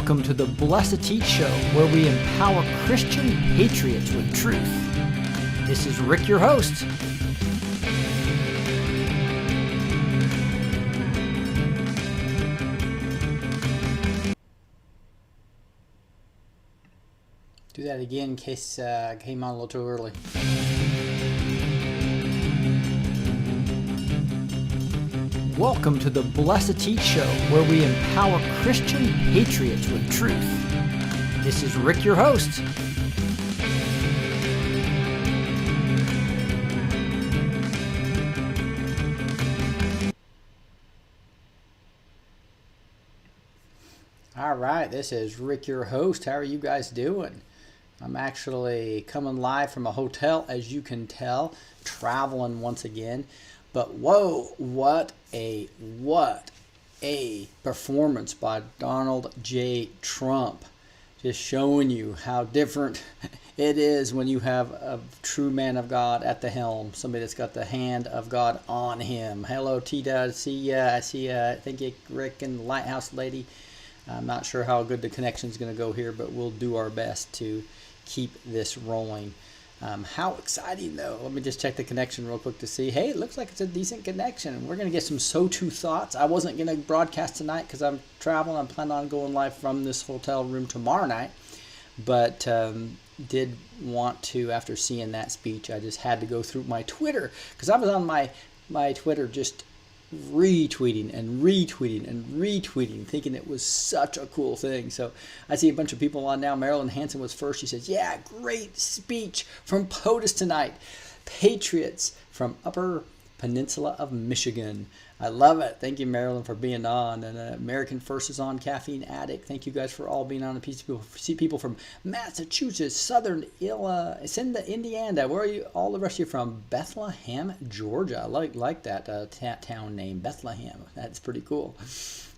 Welcome to the Blessed Teach Show, where we empower Christian patriots with truth. This is Rick, your host. Do that again in case I came on a little too early. Welcome to the Blessed Teach Show, where we empower Christian patriots with truth. This is Rick, your host. All right, this is Rick, your host. How are you guys doing? I'm actually coming live from a hotel, as you can tell, traveling once again. But whoa, what a performance by Donald J. Trump. Just showing you how different it is when you have a true man of God at the helm, somebody that's got the hand of God on him. Hello, Tita. See ya. I see ya. Thank you, Rick and the Lighthouse Lady. I'm not sure how good the connection is going to go here, but we'll do our best to keep this rolling. How exciting, though. Let me just check the connection real quick to see. Hey, it looks like it's a decent connection. We're going to get some SOTU thoughts. I wasn't going to broadcast tonight because I'm traveling. I'm planning on going live from this hotel room tomorrow night. But did want to, after seeing that speech, I just had to go through my Twitter. Because I was on my Twitter just retweeting and retweeting and retweeting, thinking it was such a cool thing. So I see a bunch of people on now. Marilyn Hanson was first. She says, yeah, great speech from POTUS tonight. Patriots from Upper Peninsula of Michigan. I love it. Thank you, Marilyn, for being on. And American First is on. Caffeine Addict. Thank you guys for all being on. See people from Massachusetts, Southern Indiana. Where are you? All the rest of you from? Bethlehem, Georgia. I like that town name, Bethlehem. That's pretty cool.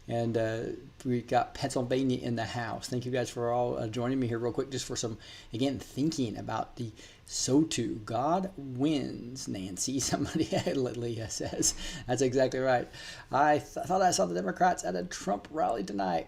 And we got Pennsylvania in the house. Thank you guys for all joining me here real quick, just for some, again, thinking about the SOTU. God wins, Nancy. Somebody, Leah says. That's exactly right. I thought I saw the Democrats at a Trump rally tonight.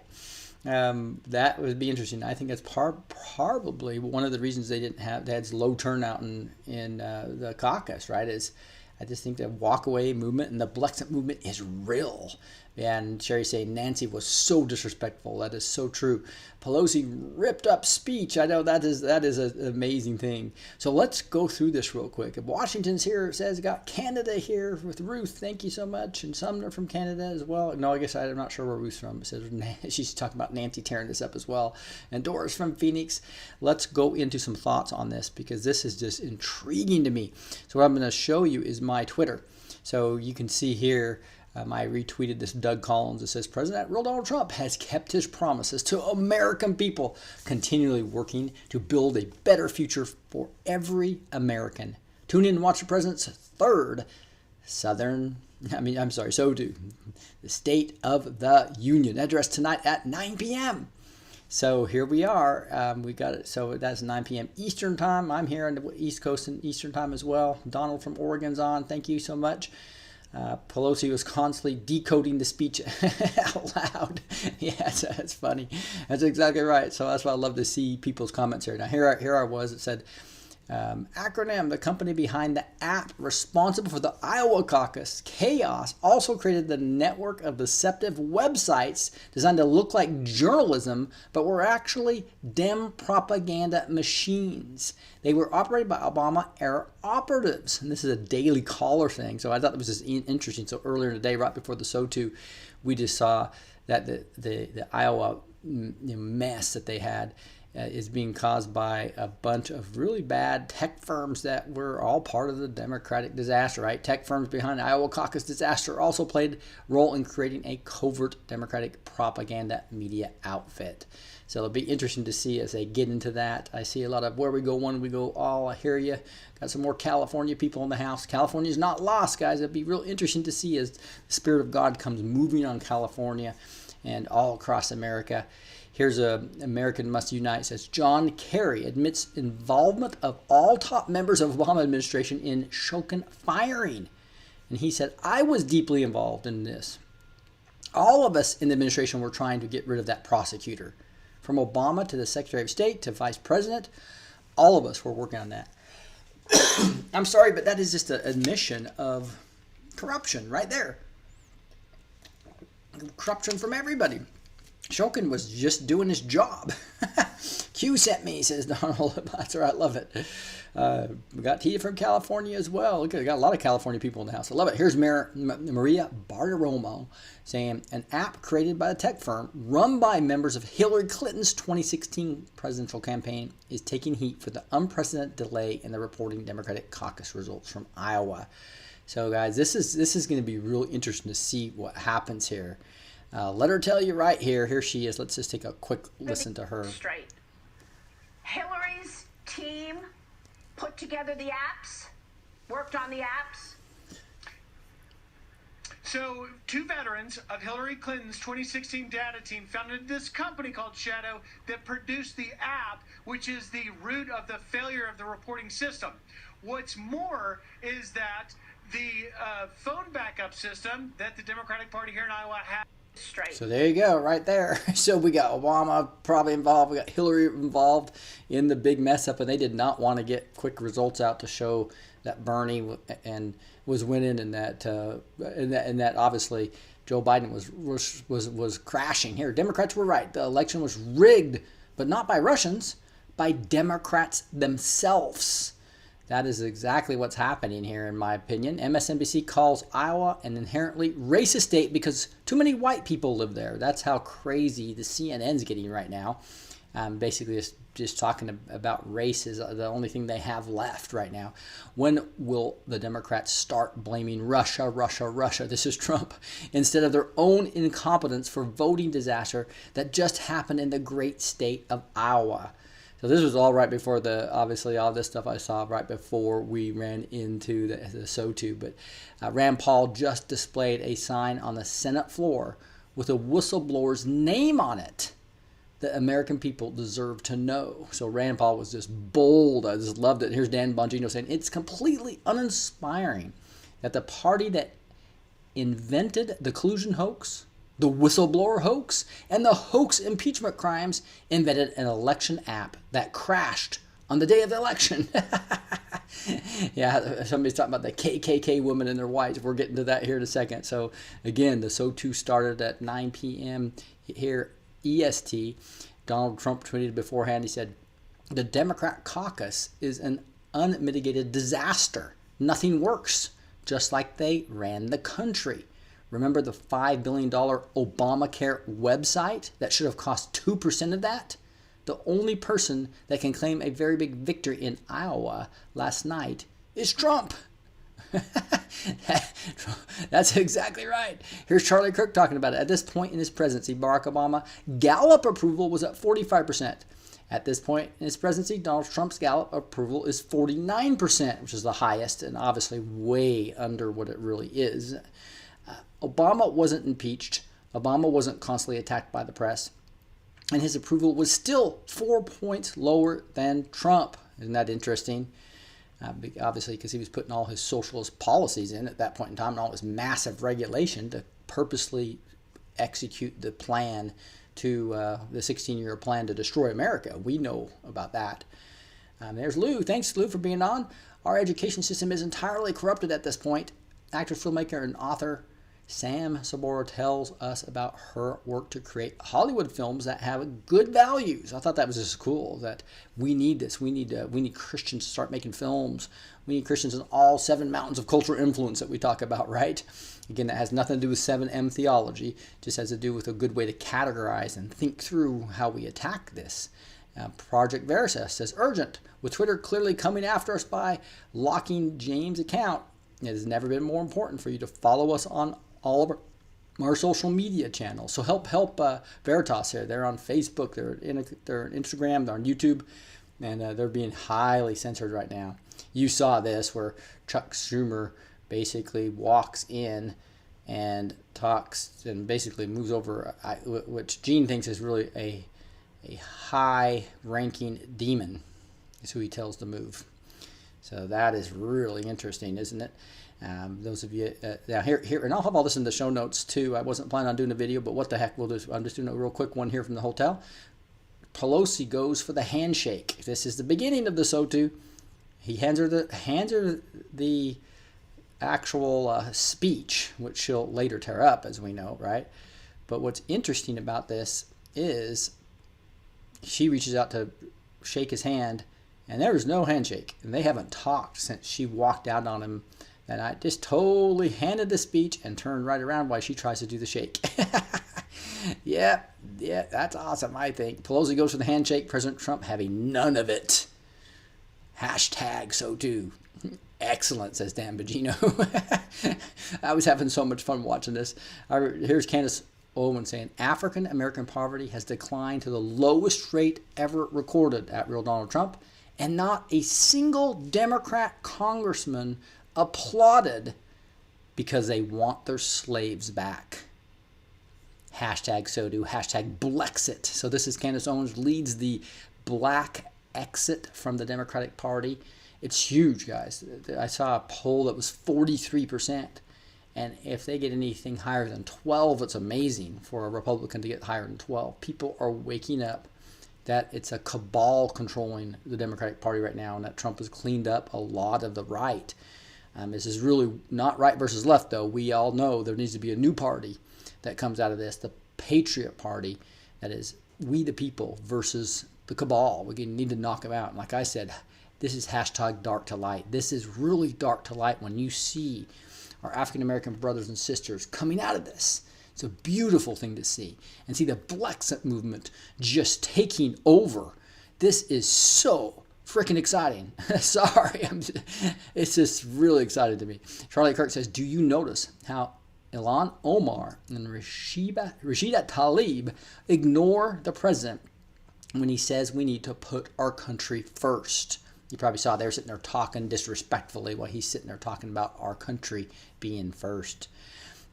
That would be interesting. I think that's probably one of the reasons they had low turnout in the caucus, right? Is I just think the walk-away movement and the Brexit movement is real. And Sherry saying Nancy was so disrespectful. That is so true. Pelosi ripped up speech. I know that is an amazing thing. So let's go through this real quick. Washington's here. It says got Canada here with Ruth. Thank you so much. And Sumner from Canada as well. No, I guess I'm not sure where Ruth's from. It says she's talking about Nancy tearing this up as well. And Doris from Phoenix. Let's go into some thoughts on this because this is just intriguing to me. So what I'm going to show you is my Twitter. So you can see here. I retweeted this Doug Collins. It says, President Donald Trump has kept his promises to American people, continually working to build a better future for every American. Tune in and watch the President's third SOTU, the State of the Union, address tonight at 9 p.m. So here we are. We got it. So that's 9 p.m. Eastern time. I'm here on the East Coast and Eastern time as well. Donald from Oregon's on. Thank you so much. Pelosi was constantly decoding the speech out loud. Yeah, that's funny. That's exactly right. So that's why I love to see people's comments here. Now here I was. It said, acronym, the company behind the app responsible for the Iowa caucus, Chaos, also created the network of deceptive websites designed to look like journalism, but were actually Dem propaganda machines. They were operated by Obama-era operatives. And this is a Daily Caller thing, so I thought it was just interesting. So earlier in the day, right before the SOTU, we just saw that the Iowa mess that they had is being caused by a bunch of really bad tech firms that were all part of the Democratic disaster, right? Tech firms behind the Iowa caucus disaster also played a role in creating a covert Democratic propaganda media outfit. So it'll be interesting to see as they get into that. I see a lot of where we go, one we go all. I hear you. Got some more California people in the house. California's not lost, guys. It'll be real interesting to see as the Spirit of God comes moving on California and all across America. Here's American Must Unite. It says, John Kerry admits involvement of all top members of the Obama administration in Shokin firing. And he said, I was deeply involved in this. All of us in the administration were trying to get rid of that prosecutor. From Obama to the Secretary of State to Vice President, all of us were working on that. I'm sorry, but that is just an admission of corruption right there. Corruption from everybody. Shokin was just doing his job. Q sent me, says Donald. That's right, I love it. We got Tia from California as well. Look, we got a lot of California people in the house. I love it. Here's Maria Bartiromo saying, an app created by a tech firm run by members of Hillary Clinton's 2016 presidential campaign is taking heat for the unprecedented delay in the reporting Democratic caucus results from Iowa. So, guys, this is going to be really interesting to see what happens here. Let her tell you right here. Here she is. Let's just take a quick listen to her. Straight. Hillary's team put together the apps, worked on the apps. So, two veterans of Hillary Clinton's 2016 data team founded this company called Shadow that produced the app, which is the root of the failure of the reporting system. What's more is that the phone backup system that the Democratic Party here in Iowa has. Straight. So there you go, right there. So we got Obama probably involved. We got Hillary involved in the big mess up, and they did not want to get quick results out to show that Bernie was winning, and that obviously Joe Biden was crashing. Here, Democrats were right. The election was rigged, but not by Russians, by Democrats themselves. That is exactly what's happening here, in my opinion. MSNBC calls Iowa an inherently racist state because too many white people live there. That's how crazy the CNN's getting right now. Basically, just talking about race is the only thing they have left right now. When will the Democrats start blaming Russia, Russia, Russia? This is Trump, instead of their own incompetence for voting disaster that just happened in the great state of Iowa. So this was all right before obviously all this stuff I saw right before we ran into the SOTU. But Rand Paul just displayed a sign on the Senate floor with a whistleblower's name on it that American people deserve to know. So Rand Paul was just bold. I just loved it. Here's Dan Bongino saying, it's completely uninspiring that the party that invented the collusion hoax, the whistleblower hoax, and the hoax impeachment crimes invented an election app that crashed on the day of the election. Yeah, somebody's talking about the KKK women and their wives. We're getting to that here in a second. So again, the SOTU started at 9 p.m. here EST. Donald Trump tweeted beforehand. He said, the Democrat caucus is an unmitigated disaster. Nothing works, just like they ran the country. Remember the $5 billion Obamacare website that should have cost 2% of that? The only person that can claim a very big victory in Iowa last night is Trump. That's exactly right. Here's Charlie Kirk talking about it. At this point in his presidency, Barack Obama Gallup approval was at 45%. At this point in his presidency, Donald Trump's Gallup approval is 49%, which is the highest and obviously way under what it really is. Obama wasn't impeached. Obama wasn't constantly attacked by the press. And his approval was still 4 points lower than Trump. Isn't that interesting? Obviously, because he was putting all his socialist policies in at that point in time and all his massive regulation to purposely execute the plan to the 16-year plan to destroy America. We know about that. There's Lou. Thanks, Lou, for being on. Our education system is entirely corrupted at this point. Actor, filmmaker, and author Sam Sabora tells us about her work to create Hollywood films that have good values. I thought that was just cool, that we need this. We need Christians to start making films. We need Christians in all 7 mountains of cultural influence that we talk about, right? Again, that has nothing to do with 7M theology. Just has to do with a good way to categorize and think through how we attack this. Project Veritas says, urgent. With Twitter clearly coming after us by locking James' account, it has never been more important for you to follow us on all of our social media channels. So help Veritas here. They're on Facebook, they're on Instagram, they're on YouTube, and they're being highly censored right now. You saw this where Chuck Schumer basically walks in and talks and basically moves over, which Gene thinks is really a high-ranking demon is who he tells to move. So that is really interesting, isn't it? Those of you now here, and I'll have all this in the show notes too. I wasn't planning on doing a video, but what the heck, we'll do. I'm just doing a real quick one here from the hotel. Pelosi goes for the handshake. This is the beginning of the SOTU. He hands her the actual speech, which she'll later tear up, as we know, right? But what's interesting about this is she reaches out to shake his hand, and there was no handshake. And they haven't talked since she walked out on him that night. Just totally handed the speech and turned right around while she tries to do the shake. Yeah, that's awesome, I think. Pelosi goes for the handshake. President Trump having none of it. Hashtag SOTU. Excellent, says Dan Bongino. I was having so much fun watching this. Here's Candace Owens saying, African American poverty has declined to the lowest rate ever recorded at real Donald Trump, and not a single Democrat congressman applauded because they want their slaves back. Hashtag SOTU, hashtag Blexit. So this is Candace Owens leads the black exit from the Democratic Party. It's huge, guys. I saw a poll that was 43%. And if they get anything higher than 12, it's amazing for a Republican to get higher than 12. People are waking up that it's a cabal controlling the Democratic Party right now, and that Trump has cleaned up a lot of the right. This is really not right versus left, though. We all know there needs to be a new party that comes out of this, the Patriot Party, that is we the people versus the cabal. We need to knock them out. And like I said, this is hashtag dark to light. This is really dark to light when you see our African American brothers and sisters coming out of this. It's a beautiful thing to see. And see the Blexit movement just taking over. This is so freaking exciting. Sorry, it's just really exciting to me. Charlie Kirk says, do you notice how Ilhan Omar and Rashida Tlaib ignore the president when he says we need to put our country first? You probably saw they're sitting there talking disrespectfully while he's sitting there talking about our country being first.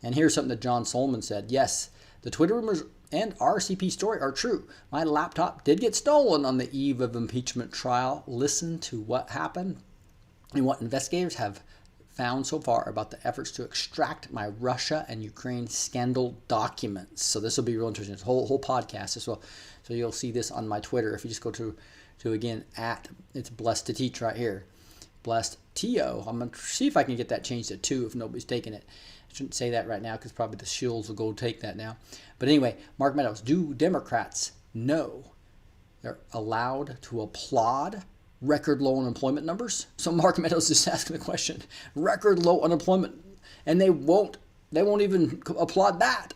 And here's something that John Solomon said. Yes, the Twitter rumors and RCP story are true. My laptop did get stolen on the eve of impeachment trial. Listen to what happened and what investigators have found so far about the efforts to extract my Russia and Ukraine scandal documents. So this will be real interesting. This whole podcast as well. So you'll see this on my Twitter if you just go to again it's Blessed to Teach right here. Blessed TO. I'm going to see if I can get that changed to 2 if nobody's taking it. I shouldn't say that right now because probably the shills will go take that now. But anyway, Mark Meadows, do Democrats know they're allowed to applaud record low unemployment numbers? So Mark Meadows is asking the question, record low unemployment, and they won't even applaud that.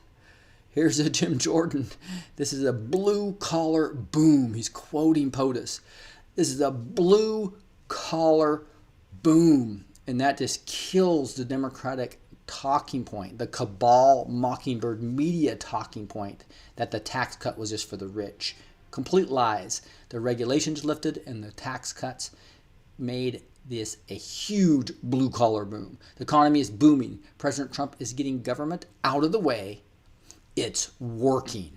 Here's a Jim Jordan. This is a blue collar boom. He's quoting POTUS. This is a blue collar boom. And that just kills the Democratic talking point, the cabal mockingbird media talking point that the tax cut was just for the rich. Complete lies. The regulations lifted and the tax cuts made this a huge blue collar boom. The economy is booming. President Trump is getting government out of the way. It's working.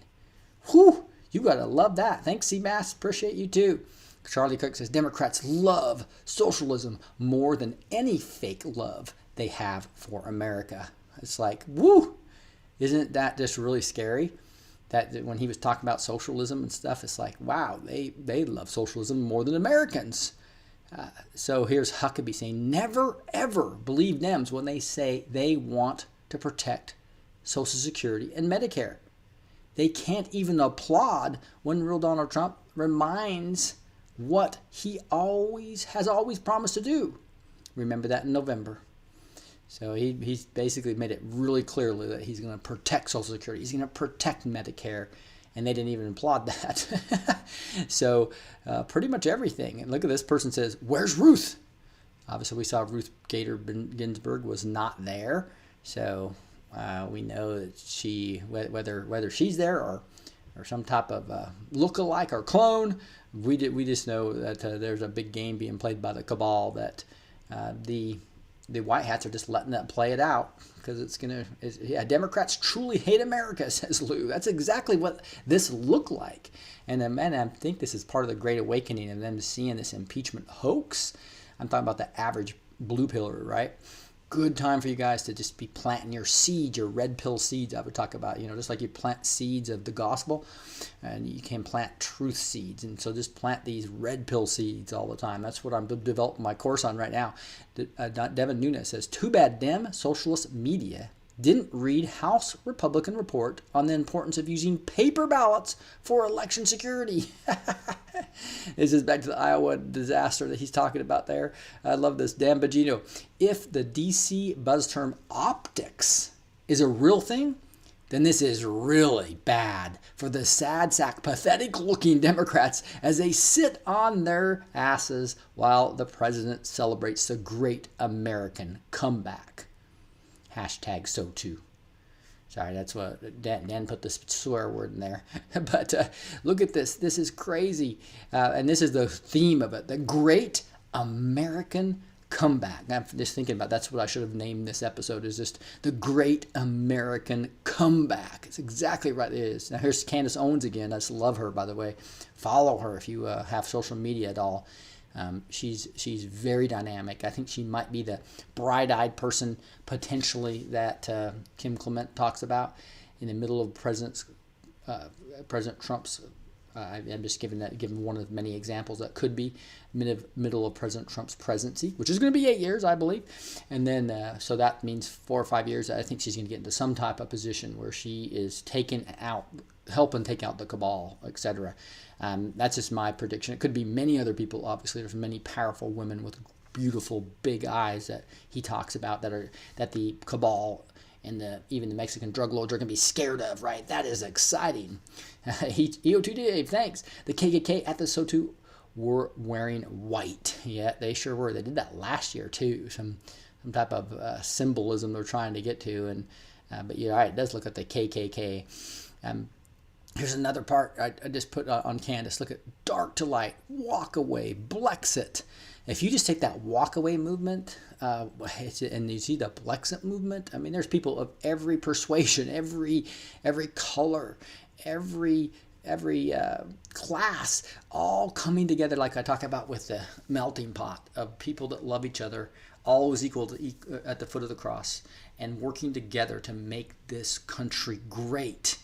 Whew, you gotta love that. Thanks, Seabass. Appreciate you too. Charlie Cook says Democrats love socialism more than any fake love they have for America. It's like, woo! Isn't that just really scary? That when he was talking about socialism and stuff, it's like, wow, they love socialism more than Americans. So here's Huckabee saying, never ever believe Dems when they say they want to protect Social Security and Medicare. They can't even applaud when real Donald Trump reminds what he has always promised to do. Remember that in November. So he's basically made it really clearly that he's going to protect Social Security. He's going to protect Medicare. And they didn't even applaud that. So pretty much everything. And look at this person says, where's Ruth? Obviously we saw Ruth Gator Ginsburg was not there. So we know that she, whether she's there or some type of look-alike or clone, we just know that there's a big game being played by the cabal that the white hats are just letting that play it out because Democrats truly hate America, says Lou. That's exactly what this looked like. And man, I think this is part of the Great Awakening and them seeing this impeachment hoax. I'm talking about the average blue pillar, right? good time for you guys to just be planting your seeds, your red pill seeds I would talk about, just like you plant seeds of the gospel, and you can plant truth seeds. And so just plant these red pill seeds all the time. That's what I'm developing my course on right now. Devin Nunes says, too bad Dem socialist media didn't read House Republican report on the importance of using paper ballots for election security. This is back to the Iowa disaster that he's talking about there. I love this. Dan Bogino, if the DC buzz term optics is a real thing, then this is really bad for the sad sack, pathetic-looking Democrats as they sit on their asses while the president celebrates the great American comeback. Hashtag SOTU. Sorry, that's what Dan put this swear word in there. But look at this. This is crazy. And this is the theme of it. The great American comeback. I'm just thinking about that's what I should have named this episode, is just the great American comeback. It's exactly right. It is. Now here's Candace Owens again. I just love her, by the way. Follow her if you have social media at all. She's very dynamic. I think she might be the bright-eyed person potentially that Kim Clement talks about in the middle of President Trump's. I'm just giving one of many examples that could be middle of President Trump's presidency, which is going to be 8 years, I believe, and then so that means 4 or 5 years. I think she's going to get into some type of position where she is helping take out the cabal, etc. That's just my prediction. It could be many other people. Obviously, there's many powerful women with beautiful big eyes that he talks about that the cabal and even the Mexican drug lords are going to be scared of, right? That is exciting. EO2 Dave, thanks. The KKK at the SOTU were wearing white. Yeah, they sure were. They did that last year too. Some type of symbolism they're trying to get to. And but yeah, all right, it does look at the KKK. Here's another part I just put on Candace. Look at dark to light, walk away, Blexit. If you just take that walk away movement, and you see the Blexit movement, I mean, there's people of every persuasion, every color, every class, all coming together, like I talk about with the melting pot of people that love each other, always equal at the foot of the cross, and working together to make this country great.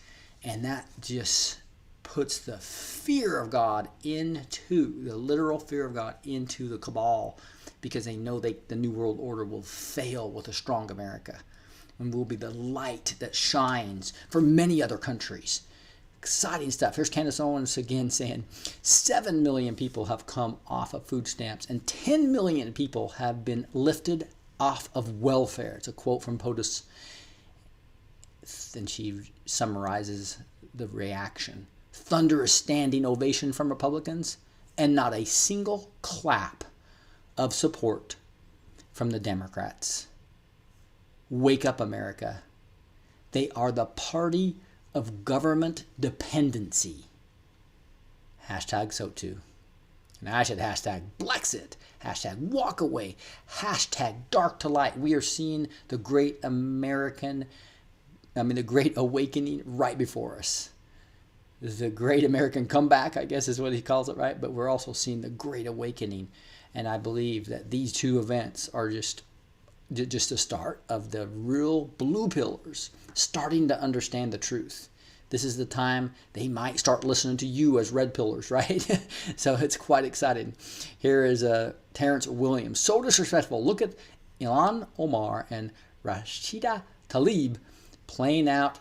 And that just puts the fear of God into, the literal fear of God into the cabal, because they know the New World Order will fail with a strong America and will be the light that shines for many other countries. Exciting stuff. Here's Candace Owens again saying 7 million people have come off of food stamps and 10 million people have been lifted off of welfare. It's a quote from POTUS. Then she summarizes the reaction. Thunderous standing ovation from Republicans and not a single clap of support from the Democrats. Wake up, America. They are the party of government dependency. Hashtag SOTU. And I should hashtag Blexit. Hashtag walk away. Hashtag dark to light. We are seeing the great the great awakening right before us. The great American comeback, I guess is what he calls it, right? But we're also seeing the great awakening. And I believe that these two events are just the start of the real blue pillars starting to understand the truth. This is the time they might start listening to you as red pillars, right? So it's quite exciting. Here is Terrence Williams. So disrespectful. Look at Ilhan Omar and Rashida Tlaib playing out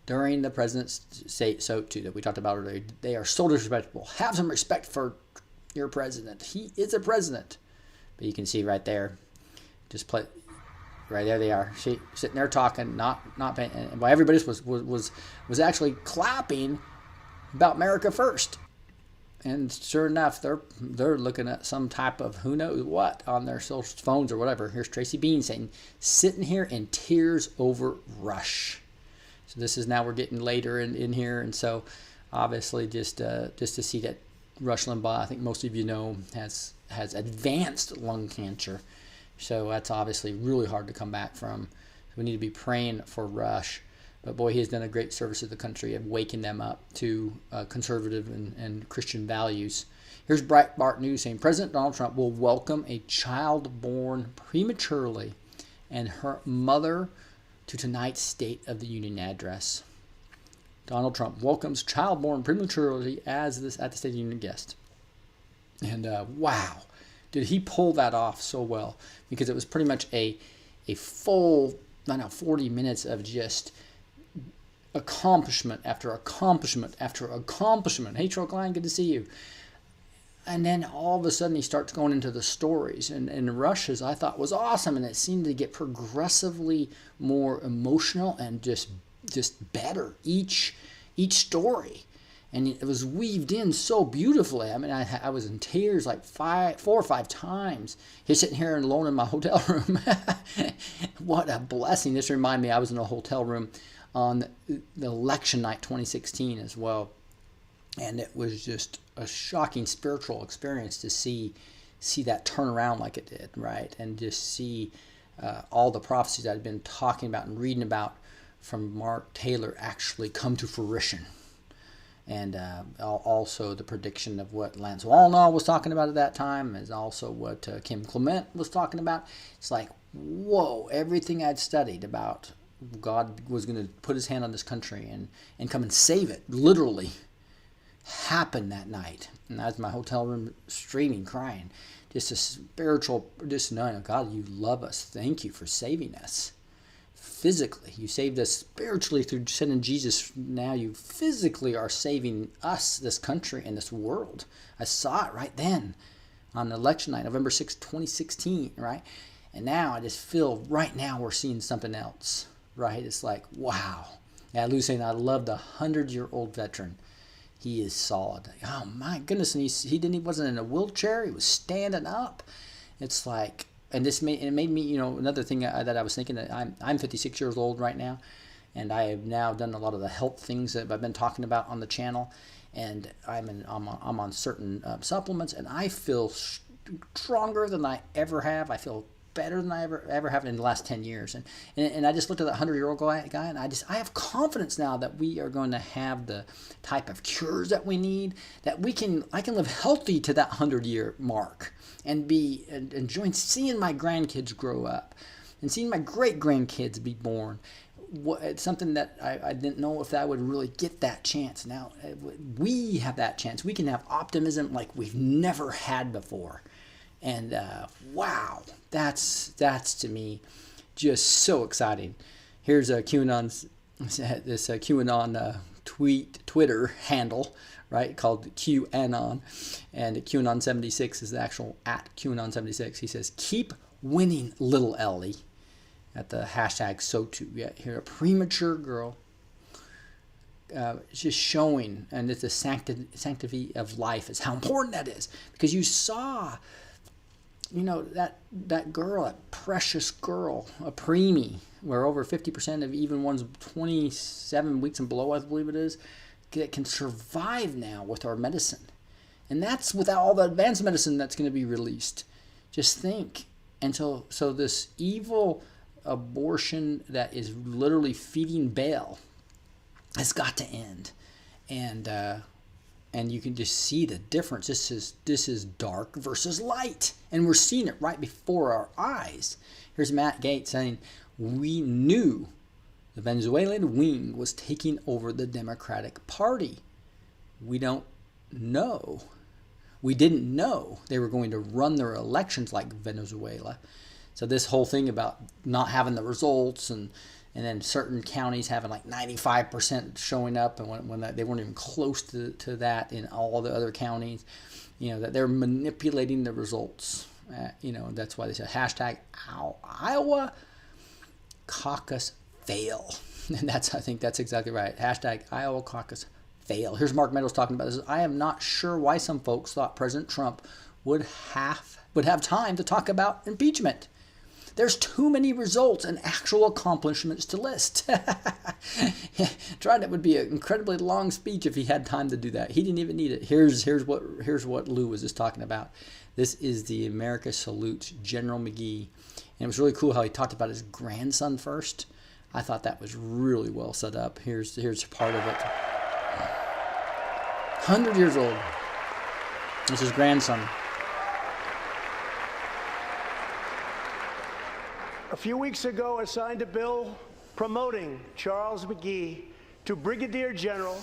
during the president's state SOTU that we talked about earlier. They are so disrespectful. Have some respect for your president. He is a president. But you can see right there, just play right there. They are sitting there talking, not paying. And while everybody was actually clapping about America first. And sure enough, they're looking at some type of who knows what on their social phones or whatever. Here's Tracy Bean saying, sitting here in tears over Rush. So this is now we're getting later in here, and so obviously just to see that Rush Limbaugh, I think most of you know, has advanced lung cancer. So that's obviously really hard to come back from. So we need to be praying for Rush. But boy, he has done a great service to the country of waking them up to conservative and Christian values. Here's Breitbart News saying President Donald Trump will welcome a child born prematurely and her mother to tonight's State of the Union address. Donald Trump welcomes child born prematurely at the State of the Union guest. And wow, did he pull that off so well? Because it was pretty much a full, 40 minutes of just accomplishment after accomplishment after accomplishment. Hey, Troll Klein, good to see you. And then all of a sudden he starts going into the stories. And Rush's, I thought, was awesome. And it seemed to get progressively more emotional and just better each story. And it was weaved in so beautifully. I mean, I was in tears like 4 or 5 times. He's sitting here alone in my hotel room. What a blessing. This reminded me, I was in a hotel room on the election night 2016 as well. And it was just a shocking spiritual experience to see that turn around like it did, right? And just see all the prophecies I'd been talking about and reading about from Mark Taylor actually come to fruition. And also the prediction of what Lance Wallnall was talking about at that time is also what Kim Clement was talking about. It's like, whoa, everything I'd studied about God was going to put his hand on this country and come and save it, literally, happened that night. And I was in my hotel room streaming, crying. Just a spiritual, just knowing, God, you love us. Thank you for saving us. Physically, you saved us spiritually through sending Jesus. Now you physically are saving us, this country, and this world. I saw it right then on election night, November 6, 2016, right? And now I just feel right now we're seeing something else, right? It's like, wow. Yeah, Lou's saying, I love the 100-year-old veteran. He is solid. Oh, my goodness. And he wasn't in a wheelchair. He was standing up. It's like... And it made me, another thing that I was thinking, that I'm 56 years old right now, and I have now done a lot of the health things that I've been talking about on the channel, and I'm on certain supplements, and I feel stronger than I ever have. I feel better than I ever have in the last 10 years. And I just looked at that 100-year-old guy, and I have confidence now that we are going to have the type of cures that we need, that I can live healthy to that 100-year mark and be enjoying seeing my grandkids grow up and seeing my great-grandkids be born. It's something that I didn't know if I would really get that chance. Now we have that chance. We can have optimism like we've never had before. And wow, that's to me just so exciting. Here's a QAnon Twitter handle, right, called QAnon, and QAnon76 is the actual at QAnon76. He says, "Keep winning, little Ellie," at the hashtag SOTU. Yeah, here a premature girl. Just showing, and it's the sanctity of life is how important that is, because you saw. That girl, that precious girl, a preemie, where over 50% of even ones 27 weeks and below, I believe it is, can survive now with our medicine. And that's without all the advanced medicine that's going to be released. Just think. And so this evil abortion that is literally feeding Baal has got to end. And you can just see the difference. This is dark versus light. And we're seeing it right before our eyes. Here's Matt Gaetz saying, "We knew the Venezuelan wing was taking over the Democratic Party. We didn't know they were going to run their elections like Venezuela." So this whole thing about not having the results and then certain counties having like 95% showing up, and when they weren't even close to that in all the other counties, that they're manipulating the results. That's why they say hashtag Iowa caucus fail. And I think that's exactly right. Hashtag Iowa caucus fail. Here's Mark Meadows talking about this. "I am not sure why some folks thought President Trump would have time to talk about impeachment. There's too many results and actual accomplishments to list." Tried it would be an incredibly long speech if he had time to do that. He didn't even need it. Here's what Lou was just talking about. This is the America Salutes General McGee. And it was really cool how he talked about his grandson first. I thought that was really well set up. Here's part of it. 100 years old. This is his grandson. A few weeks ago, I signed a bill promoting Charles McGee to Brigadier General,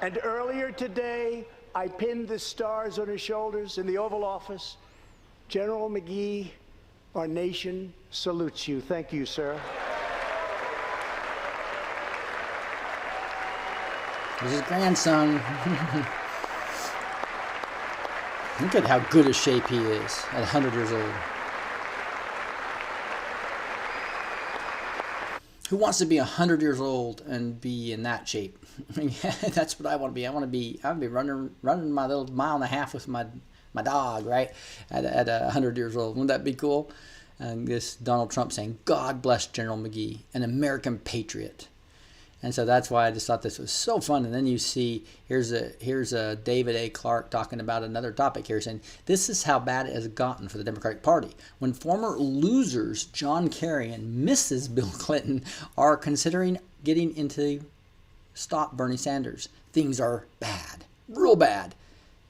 and earlier today, I pinned the stars on his shoulders in the Oval Office. General McGee, our nation salutes you. Thank you, sir. This is his grandson. Look at how good a shape he is at 100 years old. Who wants to be 100 years old and be in that shape? I mean, that's what I want to be. I want to be running my little mile and a half with my dog, right? At 100 years old. Wouldn't that be cool? And this Donald Trump saying, "God bless General McGee, an American patriot." And so that's why I just thought this was so fun. And then you see, here's a David A. Clark talking about another topic here, saying this is how bad it has gotten for the Democratic Party. When former losers John Kerry and Mrs. Bill Clinton are considering getting into stop Bernie Sanders, things are bad, real bad.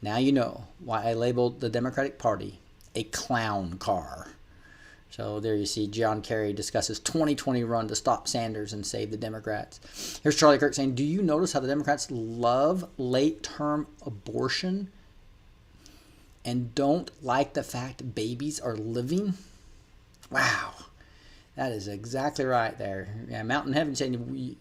Now you know why I labeled the Democratic Party a clown car. So there you see John Kerry discusses 2020 run to stop Sanders and save the Democrats. Here's Charlie Kirk saying, do you notice how the Democrats love late-term abortion and don't like the fact babies are living? Wow. That is exactly right there. Yeah, Mountain Heaven saying,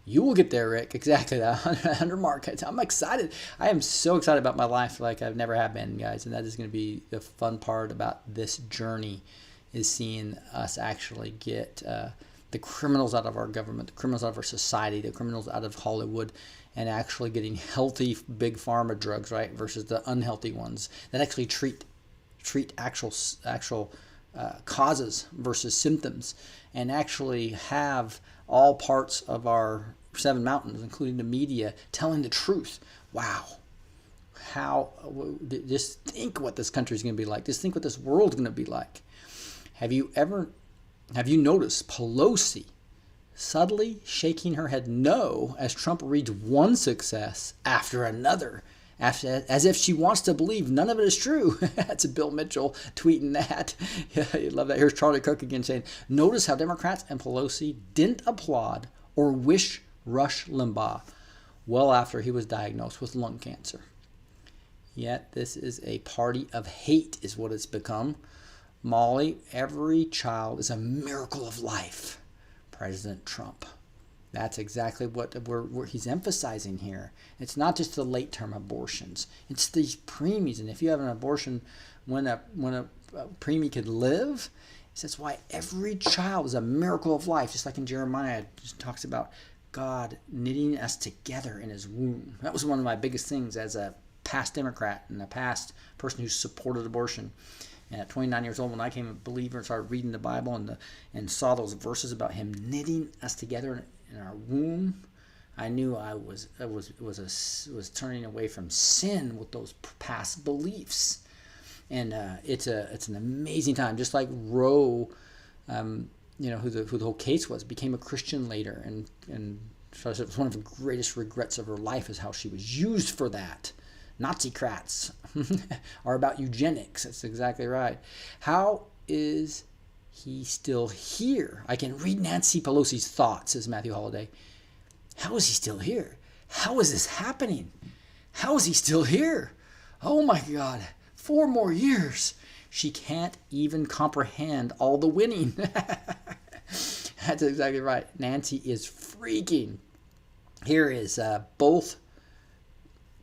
you will get there, Rick. Exactly, that 100 mark. I'm excited. I am so excited about my life like I've never have been, guys. And that is going to be the fun part about this journey, is seeing us actually get the criminals out of our government, the criminals out of our society, the criminals out of Hollywood, and actually getting healthy big pharma drugs, right, versus the unhealthy ones that actually treat actual causes versus symptoms, and actually have all parts of our 7 mountains, including the media, telling the truth. Wow. Just think what this country is going to be like. Just think what this world is going to be like. Have you noticed Pelosi subtly shaking her head no as Trump reads one success after another, as if she wants to believe none of it is true? That's Bill Mitchell tweeting that. Yeah, you love that. Here's Charlie Cook again saying, notice how Democrats and Pelosi didn't applaud or wish Rush Limbaugh well after he was diagnosed with lung cancer. Yet this is a party of hate is what it's become. Molly, every child is a miracle of life. President Trump. That's exactly what he's emphasizing here. It's not just the late-term abortions. It's these preemies. And if you have an abortion when a preemie could live, that's why every child is a miracle of life. Just like in Jeremiah, it just talks about God knitting us together in his womb. That was one of my biggest things as a past Democrat and a past person who supported abortion. And at 29 years old, when I became a believer and started reading the Bible and saw those verses about him knitting us together in our womb, I knew I was turning away from sin with those past beliefs. And it's an amazing time. Just like Roe, who the whole case was, became a Christian later, and so it was one of the greatest regrets of her life is how she was used for that. Nazi-crats are about eugenics. That's exactly right. How is he still here? I can read Nancy Pelosi's thoughts, says Matthew Holliday. How is he still here? How is this happening? How is he still here? Oh my God, 4 more years. She can't even comprehend all the winning. That's exactly right. Nancy is freaking. Here is both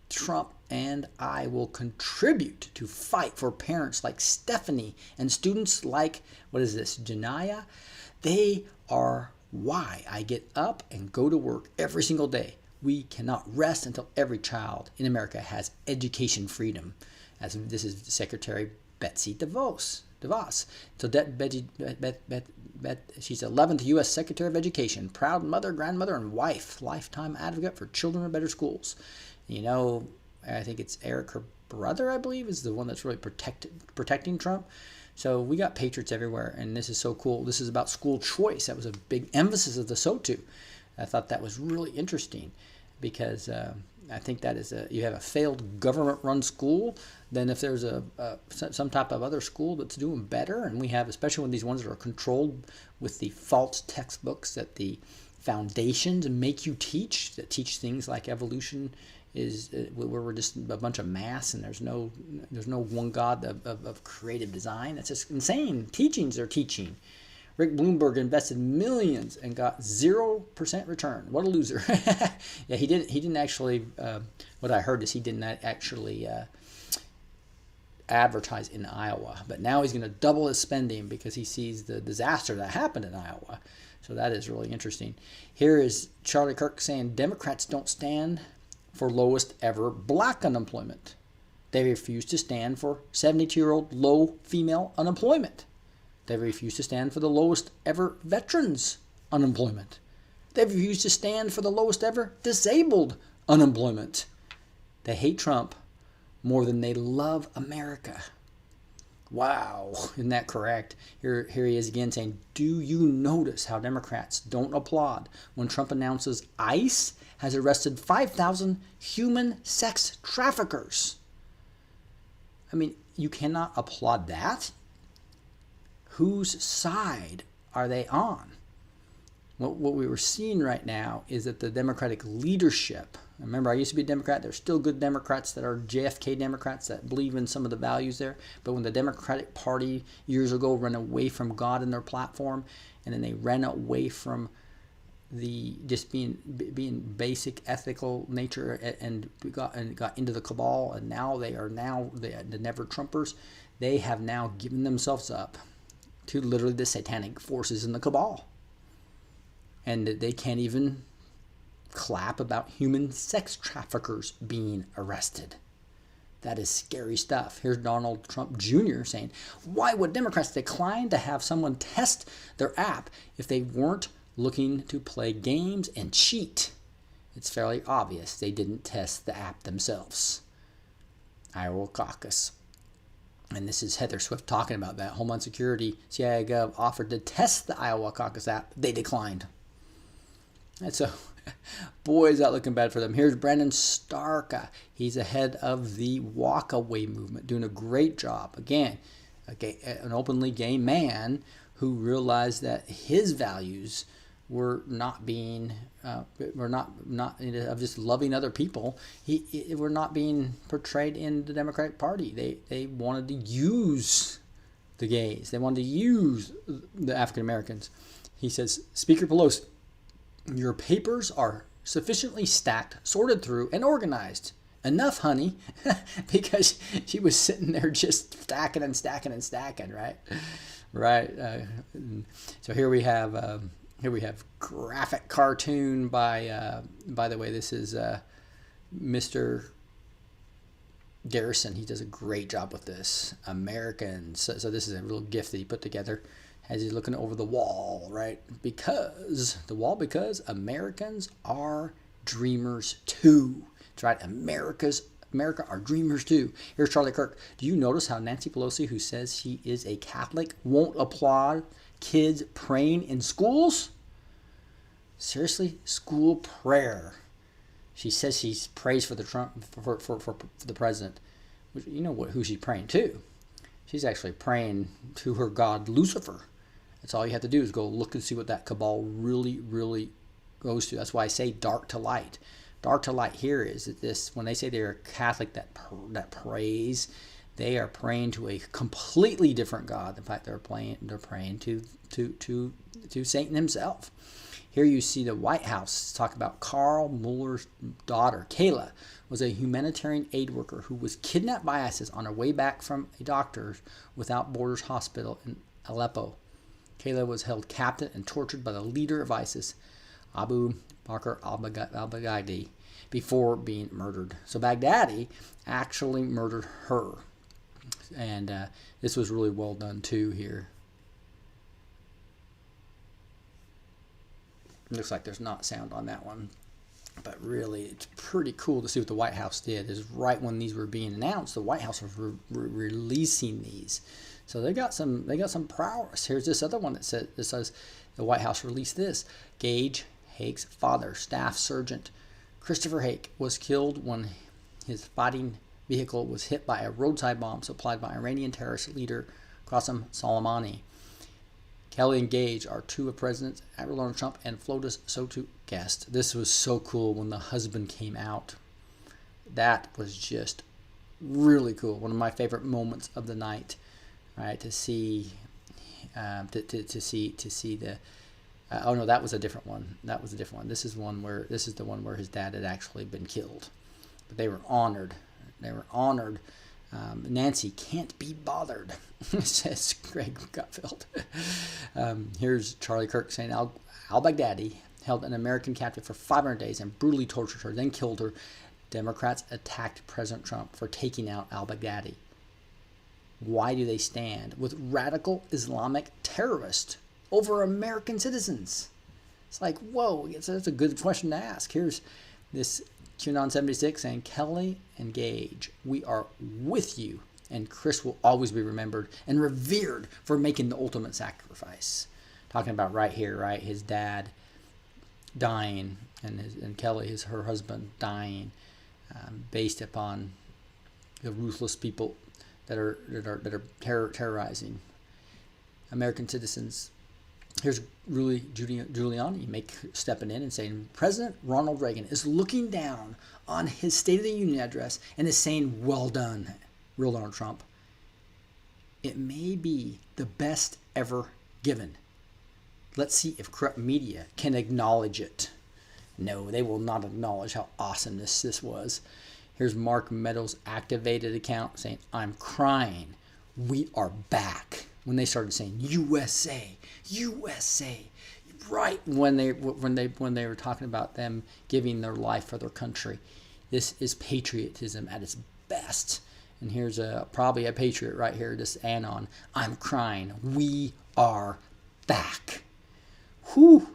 Trump and I will contribute to fight for parents like Stephanie and students like, Janaya. They are why I get up and go to work every single day. We cannot rest until every child in America has education freedom. This is Secretary Betsy DeVos. So she's 11th U.S. Secretary of Education, proud mother, grandmother, and wife, lifetime advocate for children in better schools. I think it's Eric, her brother, I believe, is the one that's really protecting Trump. So we got patriots everywhere, and this is so cool. This is about school choice. That was a big emphasis of the SOTU. I thought that was really interesting because I think that is you have a failed government-run school than if there's some type of other school that's doing better. And we have, especially when these ones that are controlled with the false textbooks that the foundations make you teach, that teach things like evolution is where we're just a bunch of mass and there's no one God of creative design. That's just insane. Teachings are teaching. Rick Bloomberg invested millions and got 0% return. What a loser! Yeah, he didn't actually. What I heard is he didn't actually advertise in Iowa, but now he's going to double his spending because he sees the disaster that happened in Iowa. So that is really interesting. Here is Charlie Kirk saying Democrats don't stand for lowest ever black unemployment. They refuse to stand for 72-year-old low female unemployment. They refuse to stand for the lowest ever veterans unemployment. They refuse to stand for the lowest ever disabled unemployment. They hate Trump more than they love America. Wow, isn't that correct? Here he is again saying, do you notice how Democrats don't applaud when Trump announces ICE has arrested 5,000 human sex traffickers? I mean, you cannot applaud that. Whose side are they on? What we were seeing right now is that the Democratic leadership, remember I used to be a Democrat, there's still good Democrats that are JFK Democrats that believe in some of the values there, but when the Democratic Party years ago ran away from God in their platform, and then they ran away from the just being basic ethical nature and got into the cabal, and now they are the never Trumpers, they have now given themselves up to literally the satanic forces in the cabal. And they can't even clap about human sex traffickers being arrested. That is scary stuff. Here's Donald Trump Jr. saying, why would Democrats decline to have someone test their app if they weren't looking to play games and cheat? It's fairly obvious they didn't test the app themselves. Iowa caucus. And this is Heather Swift talking about that. Homeland Security, CIA Gov offered to test the Iowa caucus app. They declined. And so, boy, is that looking bad for them. Here's Brandon Stark. He's ahead of the walkaway movement, doing a great job. Again, an openly gay man who realized that his values were not being, of just loving other people. Were not being portrayed in the Democratic Party. They wanted to use the gays. They wanted to use the African Americans. He says, Speaker Pelosi, your papers are sufficiently stacked, sorted through, and organized. Enough, honey, because she was sitting there just stacking and stacking and stacking, right? Right. So here we have graphic cartoon by the way, this is Mr. Garrison. He does a great job with this. Americans. So this is a little gift that he put together as he's looking over the wall, right? Because Americans are dreamers too. That's right. America are dreamers too. Here's Charlie Kirk. Do you notice how Nancy Pelosi, who says she is a Catholic, won't applaud kids praying in schools? Seriously, school prayer. She says she prays for the for the president. You know who she's praying to? She's actually praying to her god Lucifer. That's all you have to do is go look and see what that cabal really, really goes to. That's why I say dark to light. Dark to light here is that this, when they say they're a Catholic that prays, they are praying to a completely different God. In fact, they're praying to Satan himself. Here you see the White House talk about Carl Mueller's daughter, Kayla, was a humanitarian aid worker who was kidnapped by ISIS on her way back from a Doctors Without Borders hospital in Aleppo. Kayla was held captive and tortured by the leader of ISIS, Abu Bakr al-Baghdadi, before being murdered. So Baghdadi actually murdered her. And this was really well done too here. Looks like there's not sound on that one. But really, it's pretty cool to see what the White House did. Is right when these were being announced, the White House was releasing these. So they got some prowess. Here's this other one that says the White House released this. Gage Haig's father, Staff Sergeant Christopher Hake was killed when his fighting vehicle was hit by a roadside bomb supplied by Iranian terrorist leader Qasem Soleimani. Kelly and Gage are two of President Donald Trump and Florida's SOTU guests. This was so cool when the husband came out. That was just really cool. One of my favorite moments of the night, right? To see, to see the. Oh no, that was a different one. That was a different one. This is the one where his dad had actually been killed, but they were honored. They were honored. Nancy can't be bothered, says Greg Gutfeld. Here's Charlie Kirk saying al-Baghdadi held an American captive for 500 days and brutally tortured her, then killed her. Democrats attacked President Trump for taking out al-Baghdadi. Why do they stand with radical Islamic terrorists over American citizens? It's like, whoa, that's a good question to ask. Here's this QAnon 76 saying, Kelly and Gage, we are with you, and Chris will always be remembered and revered for making the ultimate sacrifice. Talking about right here, right? His dad dying and Kelly, her husband, dying, based upon the ruthless people that are terrorizing American citizens. Here's Rudy Giuliani stepping in and saying, President Ronald Reagan is looking down on his State of the Union address and is saying, well done, real Donald Trump. It may be the best ever given. Let's see if corrupt media can acknowledge it. No, they will not acknowledge how awesome this was. Here's Mark Meadows' activated account saying, I'm crying. We are back. When they started saying USA, USA, right when they were talking about them giving their life for their country. This is patriotism at its best. And here's probably a patriot right here, this Anon. I'm crying. We are back. Whew.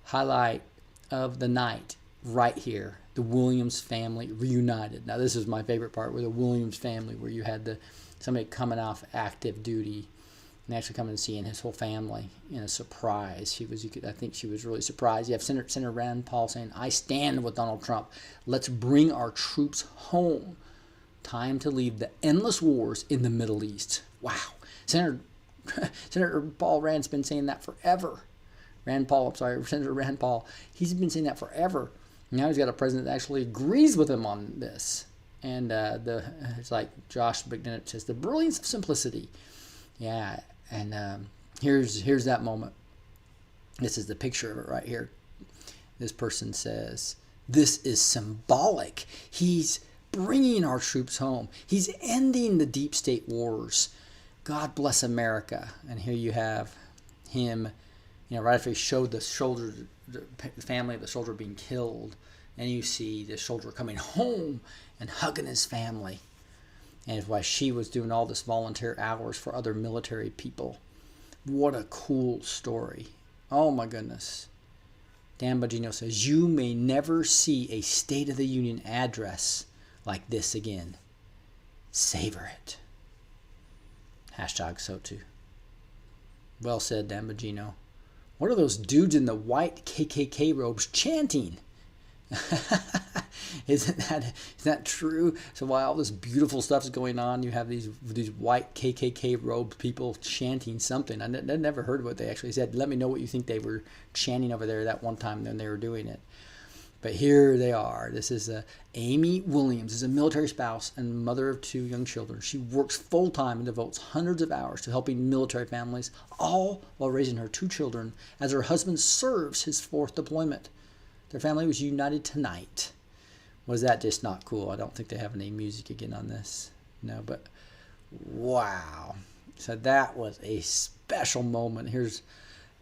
Highlight of the night right here. The Williams family reunited. Now this is my favorite part, where the Williams family, where you had somebody coming off active duty and actually coming and seeing his whole family in a surprise. I think she was really surprised. You have Senator Rand Paul saying, I stand with Donald Trump. Let's bring our troops home. Time to leave the endless wars in the Middle East. Wow. Senator Paul Rand's been saying that forever. Senator Rand Paul, he's been saying that forever. Now he's got a president that actually agrees with him on this. And it's like Josh McDennett says, the brilliance of simplicity. Yeah, and here's that moment. This is the picture of it right here. This person says, this is symbolic. He's bringing our troops home. He's ending the deep state wars. God bless America. And here you have him, right after he showed the family of the soldier being killed, and you see the soldier coming home and hugging his family. And it's why she was doing all this volunteer hours for other military people. What a cool story. Oh my goodness. Dan Bongino says, you may never see a State of the Union address like this again. Savor it. Hashtag SOTU. Well said, Dan Bongino. What are those dudes in the white KKK robes chanting? Isn't that true? So while all this beautiful stuff is going on, you have these white KKK robed people chanting something. I never heard what they actually said. Let me know what you think they were chanting over there that one time when they were doing it. But here they are. This is Amy Williams, is a military spouse and mother of 2 young children. She works full-time and devotes hundreds of hours to helping military families, all while raising her 2 children as her husband serves his 4th deployment. Their family was united tonight. Was that just not cool? I don't think they have any music again on this. No, but wow. So that was a special moment. Here's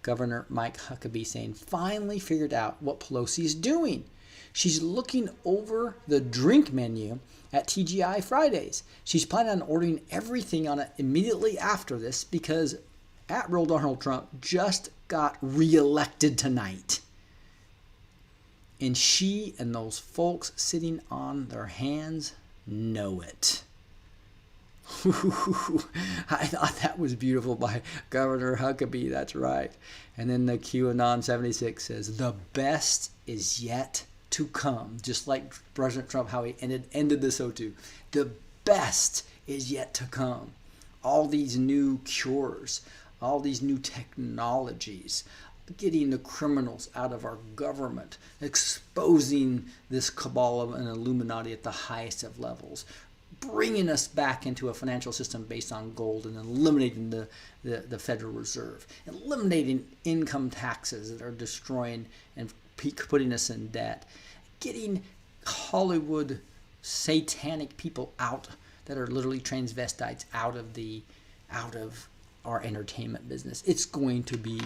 Governor Mike Huckabee saying, finally figured out what Pelosi is doing. She's looking over the drink menu at TGI Fridays. She's planning on ordering everything on it immediately after this because @Real Donald Trump just got reelected tonight. And she and those folks sitting on their hands know it. I thought that was beautiful by Governor Huckabee. That's right. And then the QAnon 76 says, the best is yet to come. Just like President Trump, how he ended the SOTU. The best is yet to come. All these new cures, all these new technologies, getting the criminals out of our government, exposing this cabal of an Illuminati at the highest of levels, bringing us back into a financial system based on gold and eliminating the Federal Reserve, eliminating income taxes that are destroying and putting us in debt, getting Hollywood satanic people out that are literally transvestites out of our entertainment business. It's going to be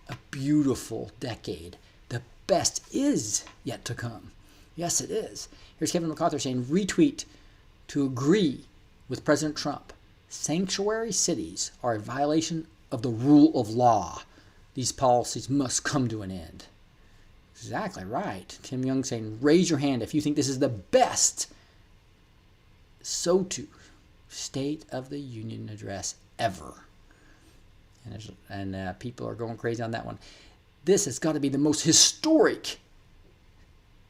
a beautiful decade. The best is yet to come. Yes, it is. Here's Kevin McArthur saying, retweet to agree with President Trump. Sanctuary cities are a violation of the rule of law. These policies must come to an end. Exactly right. Tim Young saying, raise your hand if you think this is the best SOTU, State of the Union address ever. And people are going crazy on that one. This has got to be the most historic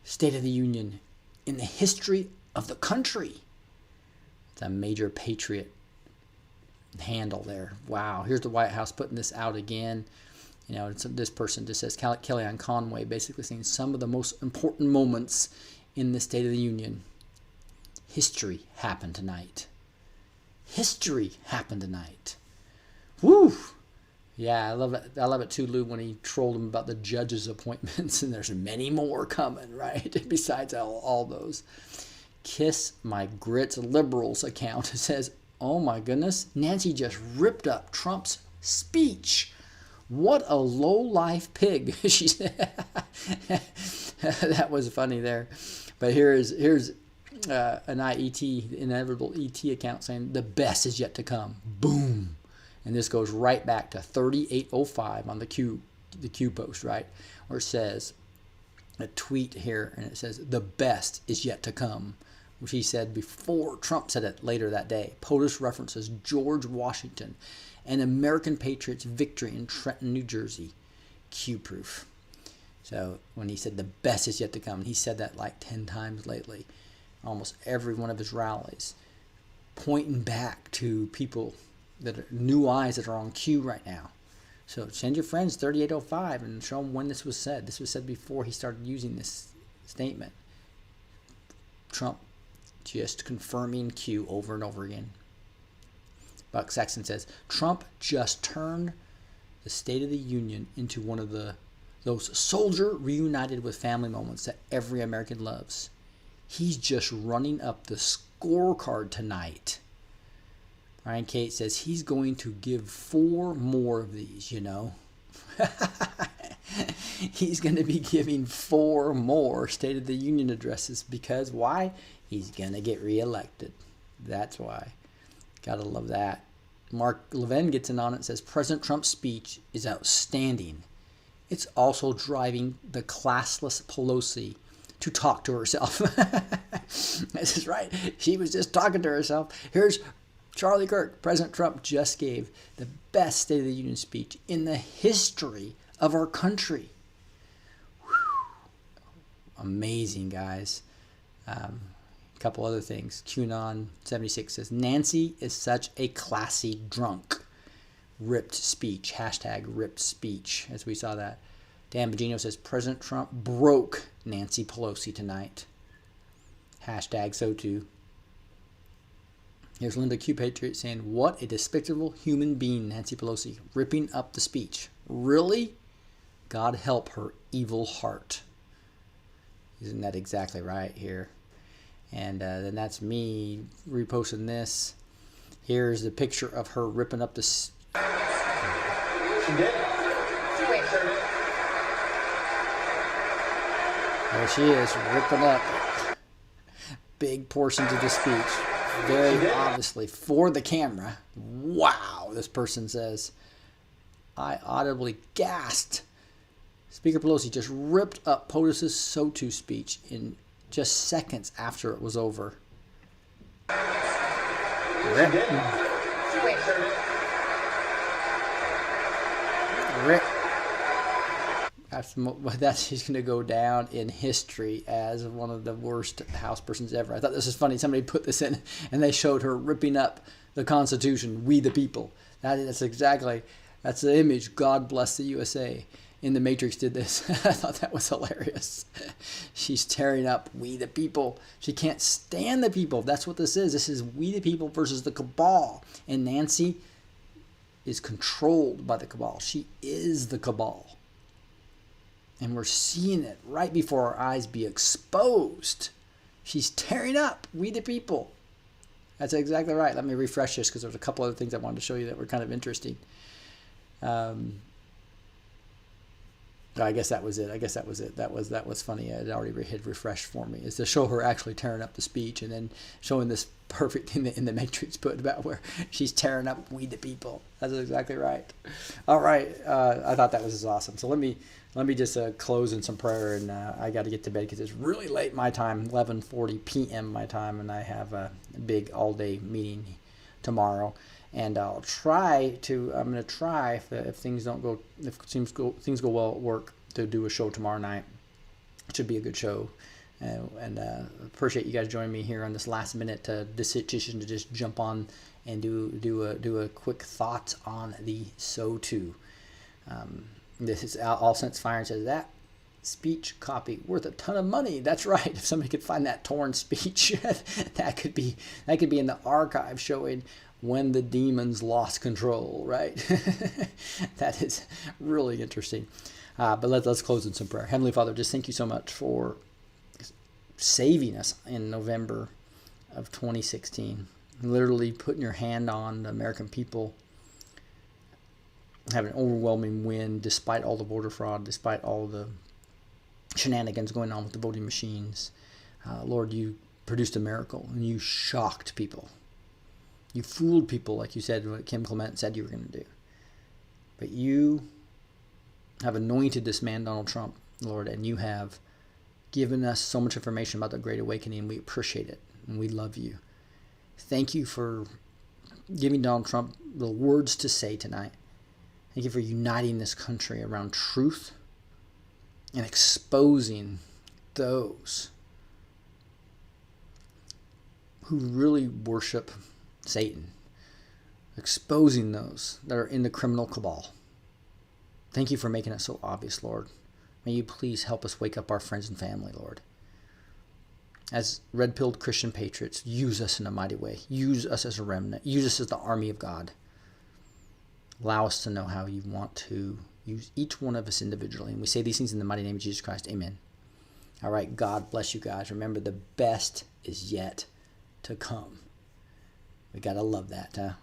State of the Union in the history of the country. It's a major patriot handle there. Wow. Here's the White House putting this out again. You know, this person just says, Kellyanne Conway, basically saying some of the most important moments in the State of the Union. History happened tonight. History happened tonight. Woo! Yeah, I love it. I love it too, Lou, when he trolled him about the judges' appointments, and there's many more coming, right? Besides all those. Kiss My Grits Liberals account says, oh my goodness, Nancy just ripped up Trump's speech. What a low-life pig, she said. That was funny there. But here's an IET, the inevitable ET account saying, the best is yet to come. Boom. And this goes right back to 3805 on the Q post, right? Where it says, a tweet here, and it says, the best is yet to come, which he said before Trump said it later that day. POTUS references George Washington and American Patriots' victory in Trenton, New Jersey. Q-proof. So when he said the best is yet to come, he said that like 10 times lately, almost every one of his rallies, pointing back to people that are new eyes that are on Q right now. So send your friends 3805 and show them when this was said. This was said before he started using this statement. Trump just confirming Q over and over again. Buck Saxon says, Trump just turned the State of the Union into one of those soldier reunited with family moments that every American loves. He's just running up the scorecard tonight. Ryan Kate says he's going to give 4 more of these, you know. He's going to be giving 4 more State of the Union addresses because why? He's going to get reelected. That's why. Gotta love that. Mark Levin gets in on it and says President Trump's speech is outstanding. It's also driving the classless Pelosi to talk to herself. This is right. She was just talking to herself. Here's Charlie Kirk. President Trump just gave the best State of the Union speech in the history of our country. Whew. Amazing, guys. A couple other things. QAnon 76 says, Nancy is such a classy drunk. Ripped speech. Hashtag ripped speech, as we saw that. Dan Bongino says, President Trump broke Nancy Pelosi tonight. Hashtag SOTU. Here's Linda Q. Patriot saying, what a despicable human being, Nancy Pelosi, ripping up the speech. Really? God help her evil heart. Isn't that exactly right here? And then that's me reposting this. Here's the picture of her ripping up the... She did? There she is, ripping up big portions of the speech. Very obviously for the camera. Wow, this person says. I audibly gasped. Speaker Pelosi just ripped up POTUS's SOTU speech in just seconds after it was over. Rip. She's going to go down in history as one of the worst House persons ever. I thought this was funny. Somebody put this in, and they showed her ripping up the Constitution, "We the People." That's the image. God bless the USA. In The Matrix did this. I thought that was hilarious. She's tearing up "We the People." She can't stand the people. That's what this is. This is "We the People" versus the cabal. And Nancy is controlled by the cabal. She is the cabal. And we're seeing it right before our eyes be exposed. She's tearing up "We the People." That's exactly right. Let me refresh this because there's a couple other things I wanted to show you that were kind of interesting. I guess that was it. That was funny. It already hit refresh for me. Is to show her actually tearing up the speech and then showing this perfect thing in the Matrix put about where she's tearing up "We the People." That's exactly right. All right. I thought that was awesome. So let me just close in some prayer, and I got to get to bed because it's really late my time, 11:40 p.m. my time, and I have a big all-day meeting tomorrow. And I'm going to try if things go well at work to do a show tomorrow night. It should be a good show. And appreciate you guys joining me here on this last minute decision to just jump on and do a quick thoughts on the SOTU. This is All Sense Fire and says that speech copy worth a ton of money. That's right. If somebody could find that torn speech, that could be in the archive showing when the demons lost control, right? That is really interesting. But let's close in some prayer. Heavenly Father, just thank you so much for saving us in November of 2016. Literally putting your hand on the American people, having an overwhelming win despite all the voter fraud, despite all the shenanigans going on with the voting machines. Lord, you produced a miracle and you shocked people. You fooled people, like you said, what Kim Clement said you were going to do. But you have anointed this man, Donald Trump, Lord, and you have given us so much information about the Great Awakening. We appreciate it, and we love you. Thank you for giving Donald Trump the words to say tonight. Thank you for uniting this country around truth and exposing those who really worship Satan, exposing those that are in the criminal cabal. Thank you for making it so obvious, Lord. May you please help us wake up our friends and family, Lord. As red-pilled Christian patriots, use us in a mighty way. Use us as a remnant. Use us as the army of God. Allow us to know how you want to use each one of us individually. And we say these things in the mighty name of Jesus Christ. Amen. All right, God bless you guys. Remember, the best is yet to come. We got to love that, huh?